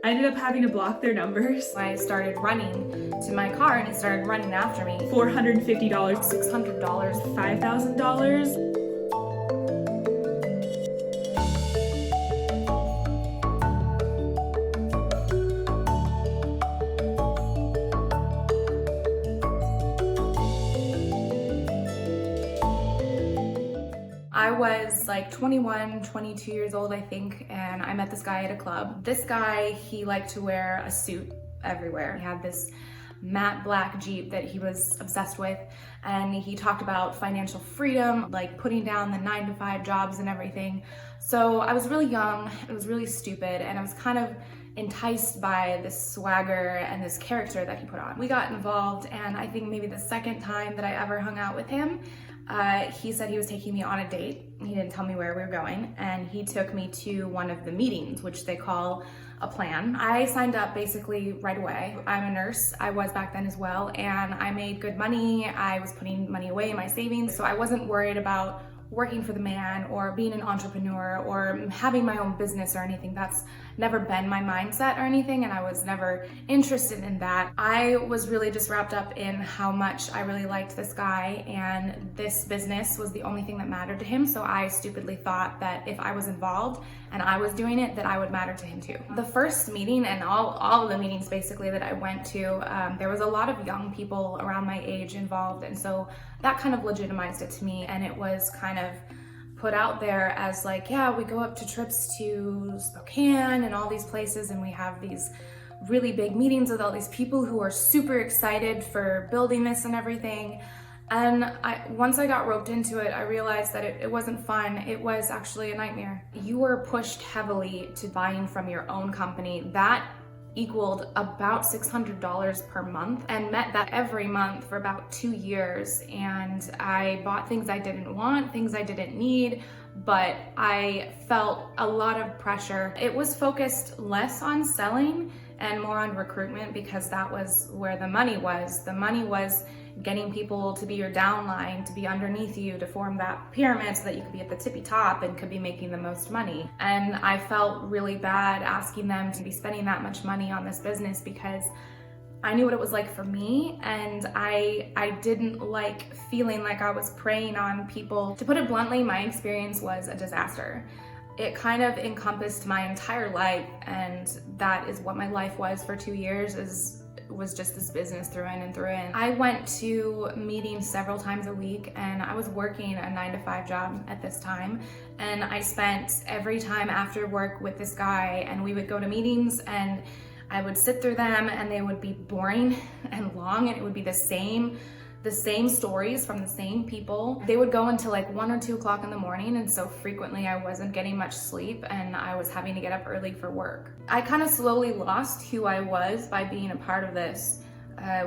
I ended up having to block their numbers. I started running to my car and he started running after me. $450, $600, $5,000. I was like 21, 22 years old, I think, and I met this guy at a club. This guy, he liked to wear a suit everywhere. He had this matte black Jeep that he was obsessed with, and he talked about financial freedom, like putting down the 9-to-5 jobs and everything. So I was really young, it was really stupid, and I was kind of enticed by this swagger and this character that he put on. We got involved, and I think maybe the second time that I ever hung out with him, he said he was taking me on a date. He didn't tell me where we were going, and he took me to one of the meetings, which they call a plan. I signed up basically right away. I'm a nurse, I was back then as well, and I made good money. I was putting money away in my savings, so I wasn't worried about working for the man or being an entrepreneur or having my own business or anything. That's never been my mindset or anything, and I was never interested in that. I was really just wrapped up in how much I really liked this guy, and this business was the only thing that mattered to him, so I stupidly thought that if I was involved and I was doing it, that I would matter to him too. The first meeting, and all of the meetings basically that I went to, there was a lot of young people around my age involved, and so that kind of legitimized it to me, and it was kind of put out there as like, yeah, we go up to trips to Spokane and all these places, and we have these really big meetings with all these people who are super excited for building this and everything. And once I got roped into it, I realized that it wasn't fun. It was actually a nightmare. You were pushed heavily to buying from your own company. That equaled about $600 per month, and met that every month for about 2 years. And I bought things I didn't want, things I didn't need, but I felt a lot of pressure. It was focused less on selling and more on recruitment, because that was where the money was. The money was getting people to be your downline, to be underneath you, to form that pyramid so that you could be at the tippy top and could be making the most money. And I felt really bad asking them to be spending that much money on this business, because I knew what it was like for me, and I didn't like feeling like I was preying on people. To put it bluntly, my experience was a disaster. It kind of encompassed my entire life, and that is what my life was for 2 years, was just this business through in and through in. I went to meetings several times a week, and I was working a 9-to-5 job at this time, and I spent every time after work with this guy, and we would go to meetings, and I would sit through them, and they would be boring and long, and it would be the same stories from the same people. They would go until like 1 or 2 o'clock in the morning, and so frequently I wasn't getting much sleep, and I was having to get up early for work. I kind of slowly lost who I was by being a part of this.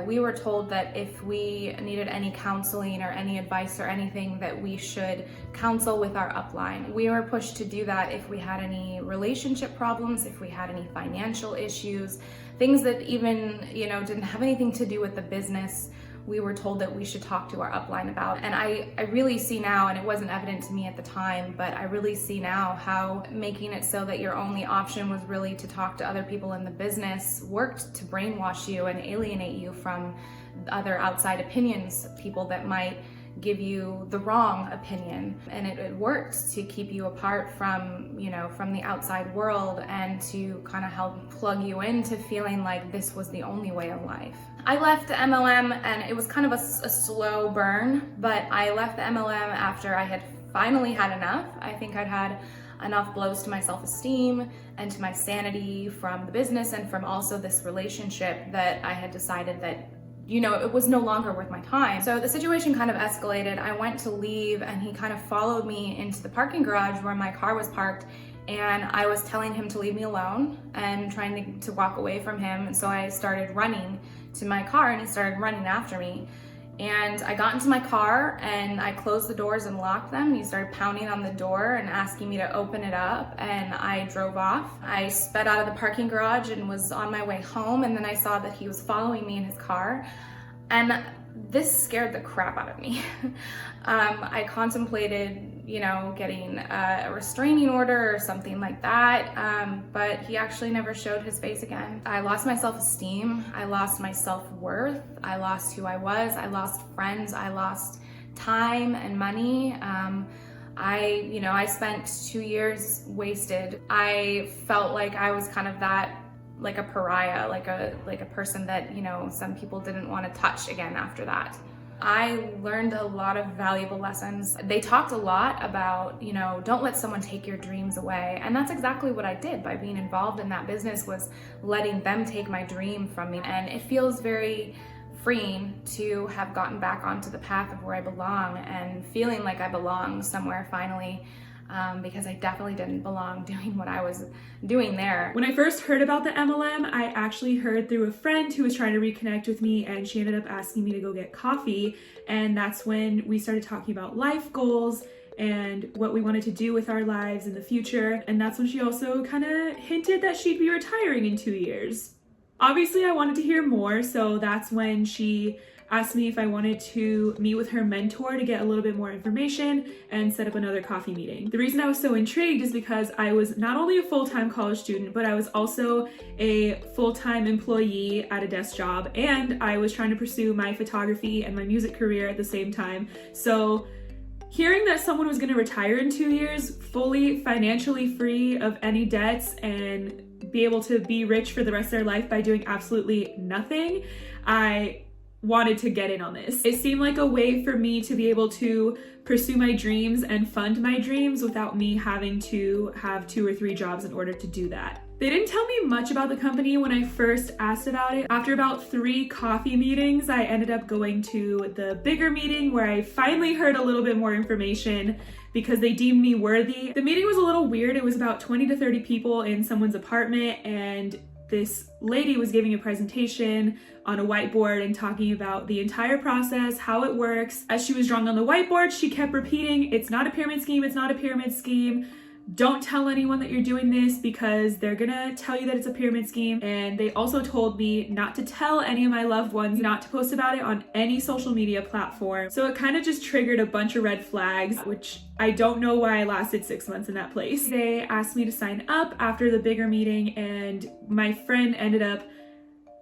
We were told that if we needed any counseling or any advice or anything, that we should counsel with our upline. We were pushed to do that if we had any relationship problems, if we had any financial issues, things that even, didn't have anything to do with the business. We were told that we should talk to our upline about. And I really see now, and it wasn't evident to me at the time, but I really see now how making it so that your only option was really to talk to other people in the business worked to brainwash you and alienate you from other outside opinions, people that might give you the wrong opinion. And it worked to keep you apart from the outside world, and to kind of help plug you into feeling like this was the only way of life. I left the MLM, and it was kind of a slow burn, but I left the MLM after I had finally had enough. I think I'd had enough blows to my self-esteem and to my sanity from the business, and from also this relationship, that I had decided that it was no longer worth my time. So the situation kind of escalated. I went to leave, and he kind of followed me into the parking garage where my car was parked, and I was telling him to leave me alone and trying to walk away from him. And so I started running to my car, and he started running after me. And I got into my car, and I closed the doors and locked them. He started pounding on the door and asking me to open it up, and I drove off. I sped out of the parking garage and was on my way home, and then I saw that he was following me in his car, and this scared the crap out of me. I contemplated, getting a restraining order or something like that. But he actually never showed his face again. I lost my self-esteem. I lost my self-worth. I lost who I was. I lost friends. I lost time and money. I spent 2 years wasted. I felt like I was kind of like a pariah, like a person that, some people didn't want to touch again after that. I learned a lot of valuable lessons. They talked a lot about, don't let someone take your dreams away. And that's exactly what I did by being involved in that business, was letting them take my dream from me. And it feels very freeing to have gotten back onto the path of where I belong and feeling like I belong somewhere finally. Because I definitely didn't belong doing what I was doing there. When I first heard about the MLM, I actually heard through a friend who was trying to reconnect with me, and she ended up asking me to go get coffee. And that's when we started talking about life goals and what we wanted to do with our lives in the future. And that's when she also kind of hinted that she'd be retiring in 2 years. Obviously, I wanted to hear more, so that's when she asked me if I wanted to meet with her mentor to get a little bit more information and set up another coffee meeting. The reason I was so intrigued is because I was not only a full-time college student, but I was also a full-time employee at a desk job, and I was trying to pursue my photography and my music career at the same time. So hearing that someone was going to retire in 2 years, fully financially free of any debts and be able to be rich for the rest of their life by doing absolutely nothing, I wanted to get in on this. It seemed like a way for me to be able to pursue my dreams and fund my dreams without me having to have 2 or 3 jobs in order to do that. They didn't tell me much about the company when I first asked about it. After about 3 coffee meetings, I ended up going to the bigger meeting where I finally heard a little bit more information because they deemed me worthy. The meeting was a little weird. It was about 20 to 30 people in someone's apartment, and this lady was giving a presentation on a whiteboard and talking about the entire process, how it works. As she was drawing on the whiteboard, she kept repeating, "It's not a pyramid scheme, it's not a pyramid scheme. Don't tell anyone that you're doing this because they're gonna tell you that it's a pyramid scheme." And they also told me not to tell any of my loved ones, not to post about it on any social media platform. So it kind of just triggered a bunch of red flags, which I don't know why I lasted 6 months in that place. They asked me to sign up after the bigger meeting, and my friend ended up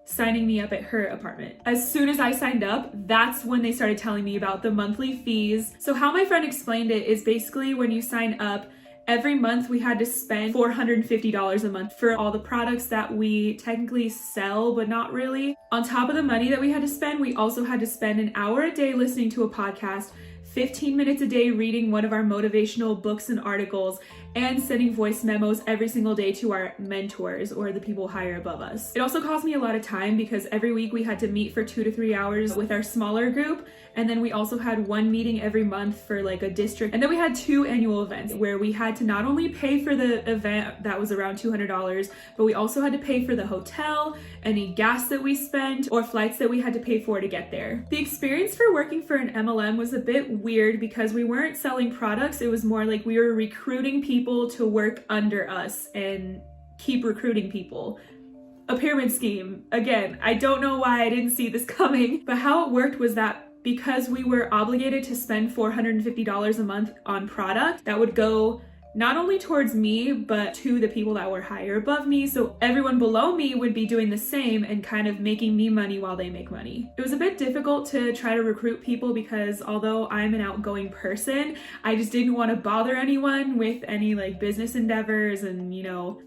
signing me up at her apartment. As soon as I signed up, that's when they started telling me about the monthly fees. So how my friend explained it is basically when you sign up, every month we had to spend $450 a month for all the products that we technically sell, but not really. On top of the money that we had to spend, we also had to spend an hour a day listening to a podcast, 15 minutes a day reading one of our motivational books and articles, and sending voice memos every single day to our mentors or the people higher above us. It also cost me a lot of time because every week we had to meet for 2 to 3 hours with our smaller group, and then we also had 1 meeting every month for like a district, and then we had 2 annual events where we had to not only pay for the event that was around $200, but we also had to pay for the hotel, any gas that we spent, or flights that we had to pay for to get there. The experience for working for an MLM was a bit weird because we weren't selling products. It was more like we were recruiting people to work under us and keep recruiting people. A pyramid scheme. Again, I don't know why I didn't see this coming, but how it worked was that because we were obligated to spend $450 a month on product, that would go not only towards me, but to the people that were higher above me. So everyone below me would be doing the same and kind of making me money while they make money. It was a bit difficult to try to recruit people because although I'm an outgoing person, I just didn't want to bother anyone with any like business endeavors and,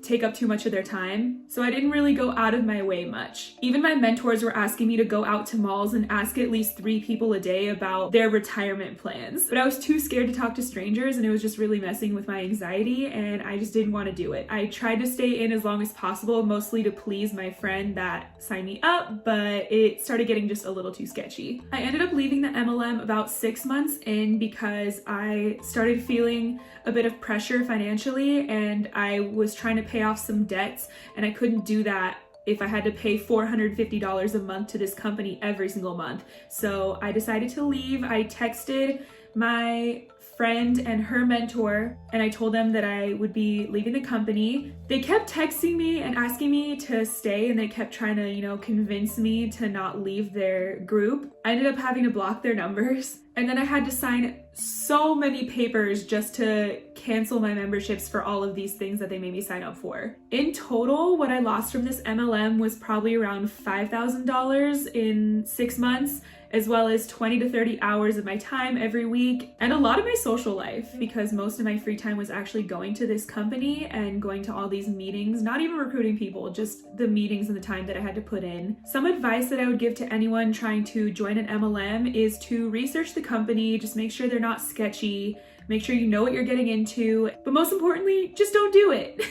take up too much of their time. So I didn't really go out of my way much. Even my mentors were asking me to go out to malls and ask at least 3 people a day about their retirement plans. But I was too scared to talk to strangers, and it was just really messing with my anxiety, and I just didn't want to do it. I tried to stay in as long as possible, mostly to please my friend that signed me up, but it started getting just a little too sketchy. I ended up leaving the MLM about 6 months in because I started feeling a bit of pressure financially, and I was trying to pay off some debts, and I couldn't do that if I had to pay $450 a month to this company every single month. So I decided to leave. I texted my friend and her mentor, and I told them that I would be leaving the company. They kept texting me and asking me to stay, and they kept trying to, convince me to not leave their group. I ended up having to block their numbers, and then I had to sign so many papers just to cancel my memberships for all of these things that they made me sign up for. In total, what I lost from this MLM was probably around $5,000 in 6 months, as well as 20 to 30 hours of my time every week, and a lot of my social life, because most of my free time was actually going to this company and going to all these meetings, not even recruiting people, just the meetings and the time that I had to put in. Some advice that I would give to anyone trying to join an MLM is to research the company, just make sure they're not sketchy, make sure you know what you're getting into, but most importantly, just don't do it.